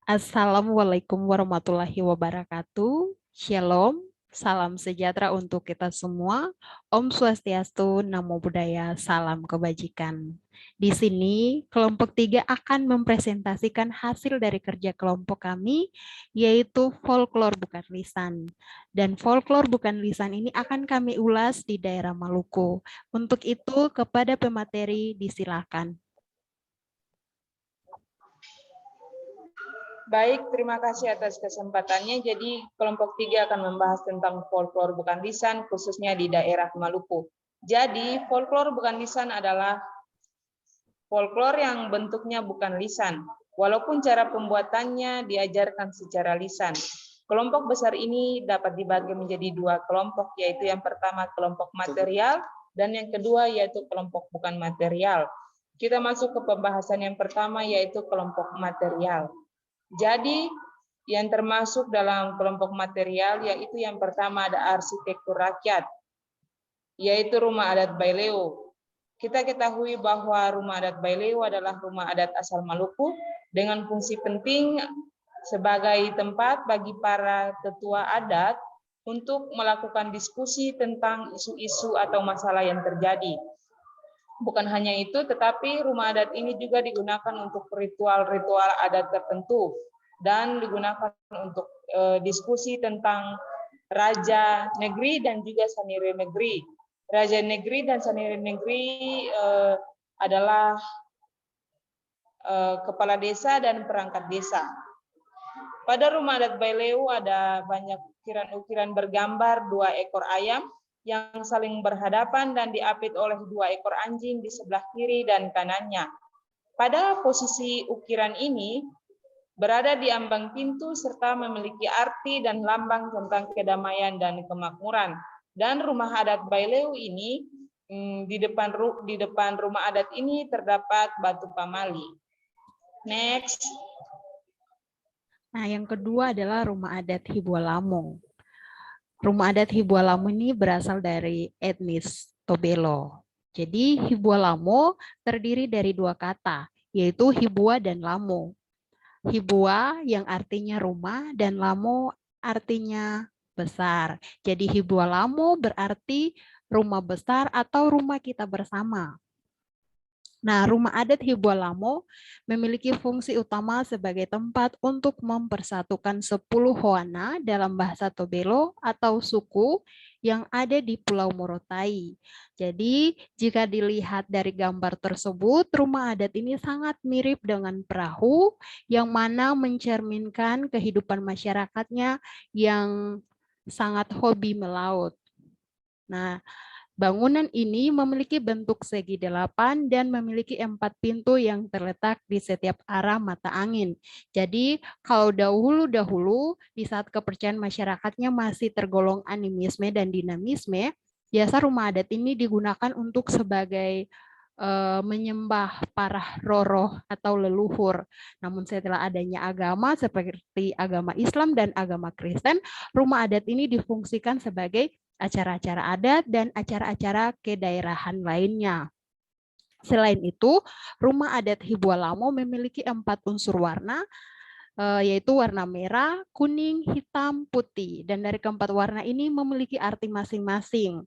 Assalamualaikum warahmatullahi wabarakatuh. Shalom, salam sejahtera untuk kita semua. Om Swastiastu, Namo Buddhaya, salam kebajikan. Di sini, kelompok 3 akan mempresentasikan hasil dari kerja kelompok kami, yaitu folklor bukan lisan. Dan folklor bukan lisan ini akan kami ulas di daerah Maluku. Untuk itu, kepada pemateri disilakan. Baik, terima kasih atas kesempatannya. Jadi kelompok 3 akan membahas tentang folklor bukan lisan, khususnya di daerah Maluku. Jadi folklor bukan lisan adalah folklor yang bentuknya bukan lisan, walaupun cara pembuatannya diajarkan secara lisan. Kelompok besar ini dapat dibagi menjadi 2 kelompok, yaitu yang pertama kelompok material, dan yang kedua yaitu kelompok bukan material. Kita masuk ke pembahasan yang pertama, yaitu kelompok material. Jadi yang termasuk dalam kelompok material yaitu yang pertama ada arsitektur rakyat, yaitu rumah adat Baileo. Kita ketahui bahwa rumah adat Baileo adalah rumah adat asal Maluku dengan fungsi penting sebagai tempat bagi para tetua adat untuk melakukan diskusi tentang isu-isu atau masalah yang terjadi. Bukan hanya itu, tetapi rumah adat ini juga digunakan untuk ritual-ritual adat tertentu dan digunakan untuk diskusi tentang raja negeri dan juga sanire negeri. Raja negeri dan sanire negeri adalah kepala desa dan perangkat desa. Pada rumah adat Baileo ada banyak ukiran-ukiran bergambar 2 ekor ayam yang saling berhadapan dan diapit oleh 2 ekor anjing di sebelah kiri dan kanannya. Pada posisi ukiran ini berada di ambang pintu serta memiliki arti dan lambang tentang kedamaian dan kemakmuran. Dan rumah adat Baileo ini di depan rumah adat ini terdapat batu pamali. Next. Nah, yang kedua adalah rumah adat Hibualamo. Rumah adat Hibualamo ini berasal dari etnis Tobelo. Jadi Hibualamo terdiri dari 2 kata, yaitu Hibua dan Lamo. Hibua yang artinya rumah dan Lamo artinya besar. Jadi Hibualamo berarti rumah besar atau rumah kita bersama. Nah, rumah adat Hibualamo memiliki fungsi utama sebagai tempat untuk mempersatukan 10 hoana dalam bahasa Tobelo atau suku yang ada di Pulau Morotai. Jadi, jika dilihat dari gambar tersebut, rumah adat ini sangat mirip dengan perahu yang mana mencerminkan kehidupan masyarakatnya yang sangat hobi melaut. Nah, bangunan ini memiliki bentuk segi 8 dan memiliki 4 pintu yang terletak di setiap arah mata angin. Jadi kalau dahulu di saat kepercayaan masyarakatnya masih tergolong animisme dan dinamisme, biasa rumah adat ini digunakan untuk sebagai menyembah para roh atau leluhur. Namun setelah adanya agama seperti agama Islam dan agama Kristen, rumah adat ini difungsikan sebagai acara-acara adat dan acara-acara kedaerahan lainnya. Selain itu, rumah adat Hibualamo memiliki 4 unsur warna, yaitu warna merah, kuning, hitam, putih. Dan dari keempat warna ini memiliki arti masing-masing.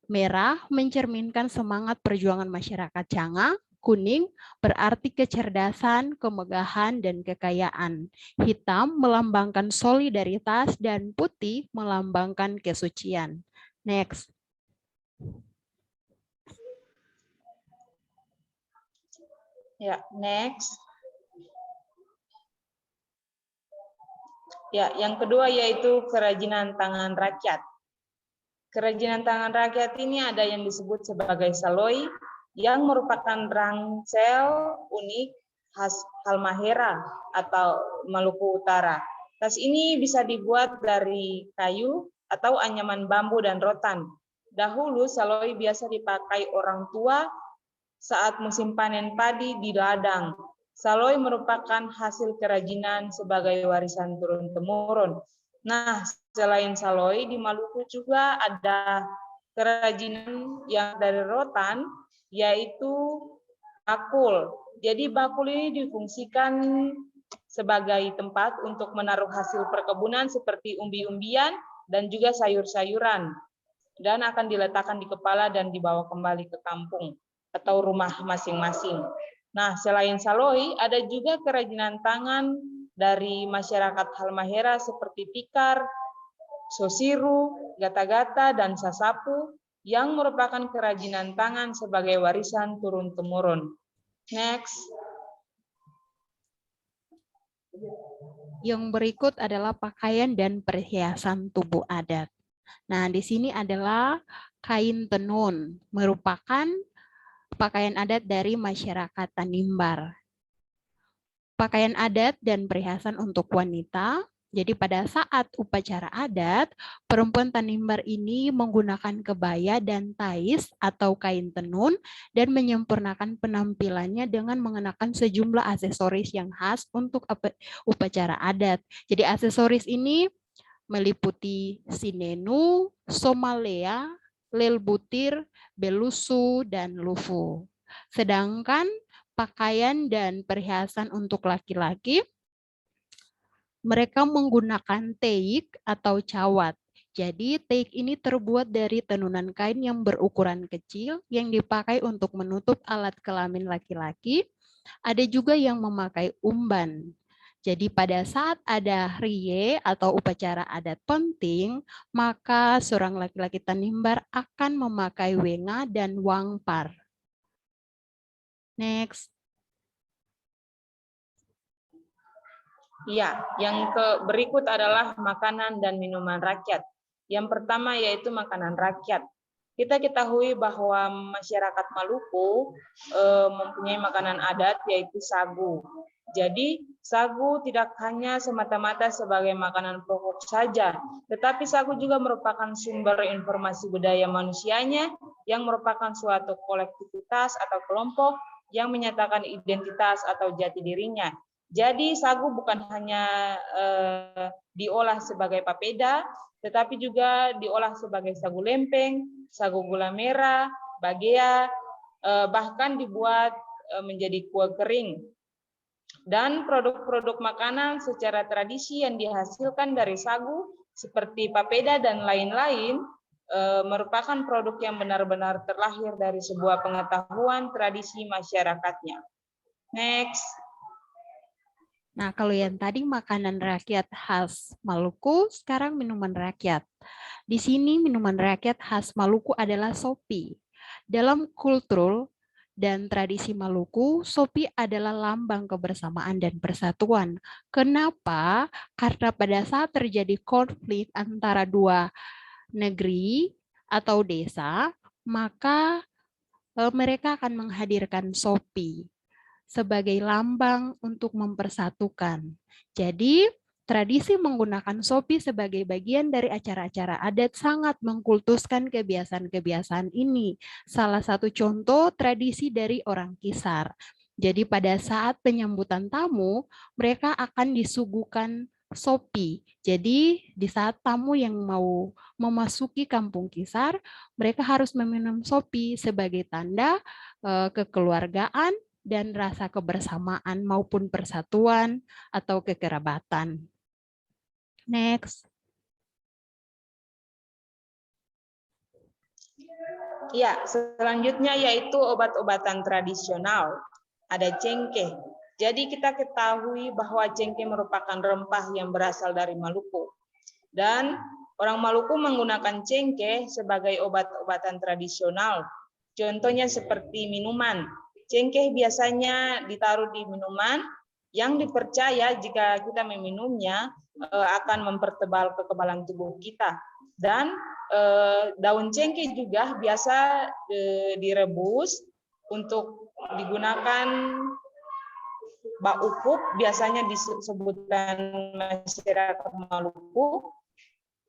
Merah mencerminkan semangat perjuangan masyarakat Canga, kuning berarti kecerdasan, kemegahan, dan kekayaan. Hitam melambangkan solidaritas dan putih melambangkan kesucian. Next. Ya, next. Ya, yang kedua yaitu kerajinan tangan rakyat. Kerajinan tangan rakyat ini ada yang disebut sebagai saloi, yang merupakan rangsel unik khas Halmahera atau Maluku Utara. Tas ini bisa dibuat dari kayu atau anyaman bambu dan rotan. Dahulu saloi biasa dipakai orang tua saat musim panen padi di ladang. Saloi merupakan hasil kerajinan sebagai warisan turun-temurun. Nah, selain saloi, di Maluku juga ada kerajinan yang dari rotan, yaitu bakul. Jadi bakul ini difungsikan sebagai tempat untuk menaruh hasil perkebunan seperti umbi-umbian dan juga sayur-sayuran, dan akan diletakkan di kepala dan dibawa kembali ke kampung atau rumah masing-masing. Nah, selain saloi, ada juga kerajinan tangan dari masyarakat Halmahera seperti tikar, sosiru, gata-gata, dan sasapu yang merupakan kerajinan tangan sebagai warisan turun-temurun. Next. Yang berikut adalah pakaian dan perhiasan tubuh adat. Nah, di sini adalah kain tenun, merupakan pakaian adat dari masyarakat Tanimbar. Pakaian adat dan perhiasan untuk wanita. Jadi pada saat upacara adat, perempuan Tanimbar ini menggunakan kebaya dan tais atau kain tenun dan menyempurnakan penampilannya dengan mengenakan sejumlah aksesoris yang khas untuk upacara adat. Jadi aksesoris ini meliputi sinenu, somalea, lelbutir, belusu, dan lufu. Sedangkan pakaian dan perhiasan untuk laki-laki, mereka menggunakan teik atau cawat. Jadi teik ini terbuat dari tenunan kain yang berukuran kecil yang dipakai untuk menutup alat kelamin laki-laki. Ada juga yang memakai umban. Jadi pada saat ada rie atau upacara adat penting, maka seorang laki-laki Tanimbar akan memakai wenga dan wangpar. Next. Ya, yang berikut adalah makanan dan minuman rakyat. Yang pertama yaitu makanan rakyat. Kita ketahui bahwa masyarakat Maluku mempunyai makanan adat yaitu sagu. Jadi sagu tidak hanya semata-mata sebagai makanan pokok saja, tetapi sagu juga merupakan sumber informasi budaya manusianya yang merupakan suatu kolektivitas atau kelompok yang menyatakan identitas atau jati dirinya. Jadi sagu bukan hanya diolah sebagai papeda, tetapi juga diolah sebagai sagu lempeng, sagu gula merah, bagea, bahkan dibuat menjadi kue kering. Dan produk-produk makanan secara tradisi yang dihasilkan dari sagu seperti papeda dan lain-lain merupakan produk yang benar-benar terlahir dari sebuah pengetahuan tradisi masyarakatnya. Next. Nah, kalau yang tadi makanan rakyat khas Maluku, sekarang minuman rakyat. Di sini minuman rakyat khas Maluku adalah sopi. Dalam kultur dan tradisi Maluku, sopi adalah lambang kebersamaan dan persatuan. Kenapa? Karena pada saat terjadi konflik antara dua negeri atau desa, maka mereka akan menghadirkan sopi sebagai lambang untuk mempersatukan. Jadi, tradisi menggunakan sopi sebagai bagian dari acara-acara adat sangat mengkultuskan kebiasaan-kebiasaan ini. Salah satu contoh tradisi dari orang Kisar. Jadi pada saat penyambutan tamu, mereka akan disuguhkan sopi. Jadi di saat tamu yang mau memasuki kampung Kisar, mereka harus meminum sopi sebagai tanda kekeluargaan dan rasa kebersamaan maupun persatuan atau kekerabatan. Next. Ya, selanjutnya yaitu obat-obatan tradisional. Ada cengkeh. Jadi kita ketahui bahwa cengkeh merupakan rempah yang berasal dari Maluku. Dan orang Maluku menggunakan cengkeh sebagai obat-obatan tradisional. Contohnya seperti minuman. Cengkeh biasanya ditaruh di minuman yang dipercaya jika kita meminumnya akan mempertebal kekebalan tubuh kita. Dan daun cengkeh juga biasa direbus untuk digunakan bak ukup, biasanya disebutkan masyarakat Maluku,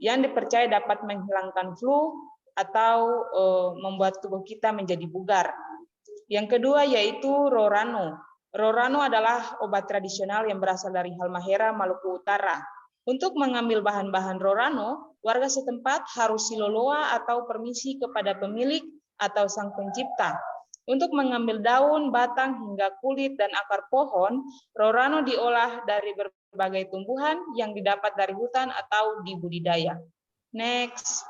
yang dipercaya dapat menghilangkan flu atau membuat tubuh kita menjadi bugar. Yang kedua yaitu rorano. Rorano adalah obat tradisional yang berasal dari Halmahera, Maluku Utara. Untuk mengambil bahan-bahan rorano, warga setempat harus siloloa atau permisi kepada pemilik atau sang pencipta. Untuk mengambil daun, batang, hingga kulit dan akar pohon, rorano diolah dari berbagai tumbuhan yang didapat dari hutan atau dibudidaya. Next.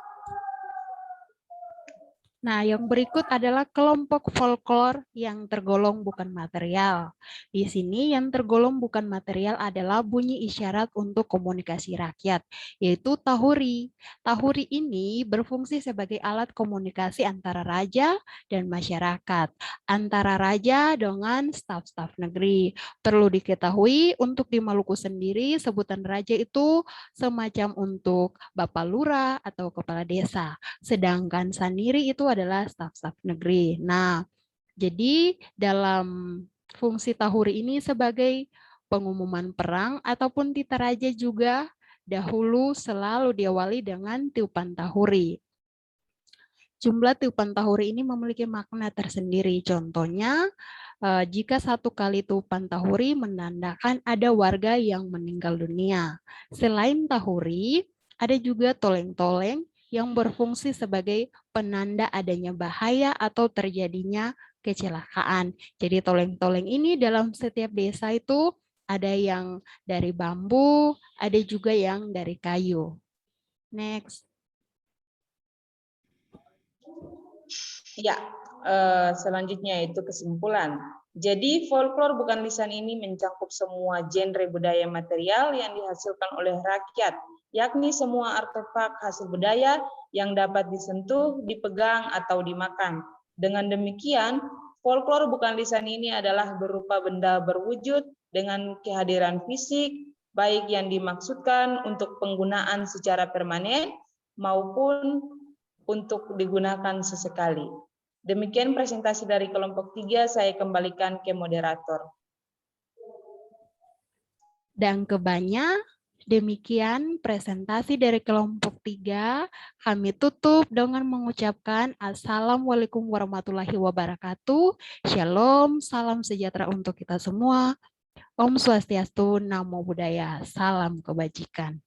Nah, yang berikut adalah kelompok folklore yang tergolong bukan material. Di sini yang tergolong bukan material adalah bunyi isyarat untuk komunikasi rakyat, yaitu tahuri. Tahuri ini berfungsi sebagai alat komunikasi antara raja dan masyarakat, antara raja dengan staf-staf negeri. Perlu diketahui untuk di Maluku sendiri, sebutan raja itu semacam untuk Bapak Lurah atau Kepala Desa. Sedangkan Saniri itu adalah staf-staf negeri. Nah, jadi dalam fungsi tahuri ini sebagai pengumuman perang ataupun tita raja juga dahulu selalu diawali dengan tiupan tahuri. Jumlah tiupan tahuri ini memiliki makna tersendiri. Contohnya, jika satu kali tiupan tahuri menandakan ada warga yang meninggal dunia. Selain tahuri, ada juga toleng-toleng yang berfungsi sebagai penanda adanya bahaya atau terjadinya kecelakaan. Jadi toleng-toleng ini dalam setiap desa itu ada yang dari bambu, ada juga yang dari kayu. Next. Ya, selanjutnya itu kesimpulan. Jadi folklore bukan lisan ini mencakup semua genre budaya material yang dihasilkan oleh rakyat, yakni semua artefak hasil budaya yang dapat disentuh, dipegang, atau dimakan. Dengan demikian, folklore bukan lisan ini adalah berupa benda berwujud dengan kehadiran fisik, baik yang dimaksudkan untuk penggunaan secara permanen maupun untuk digunakan sesekali. Demikian presentasi dari kelompok 3, saya kembalikan ke moderator. Dan kebanyakan demikian presentasi dari kelompok 3. Kami tutup dengan mengucapkan Assalamualaikum warahmatullahi wabarakatuh. Shalom, salam sejahtera untuk kita semua. Om Swastiastu, Namo Buddhaya, salam kebajikan.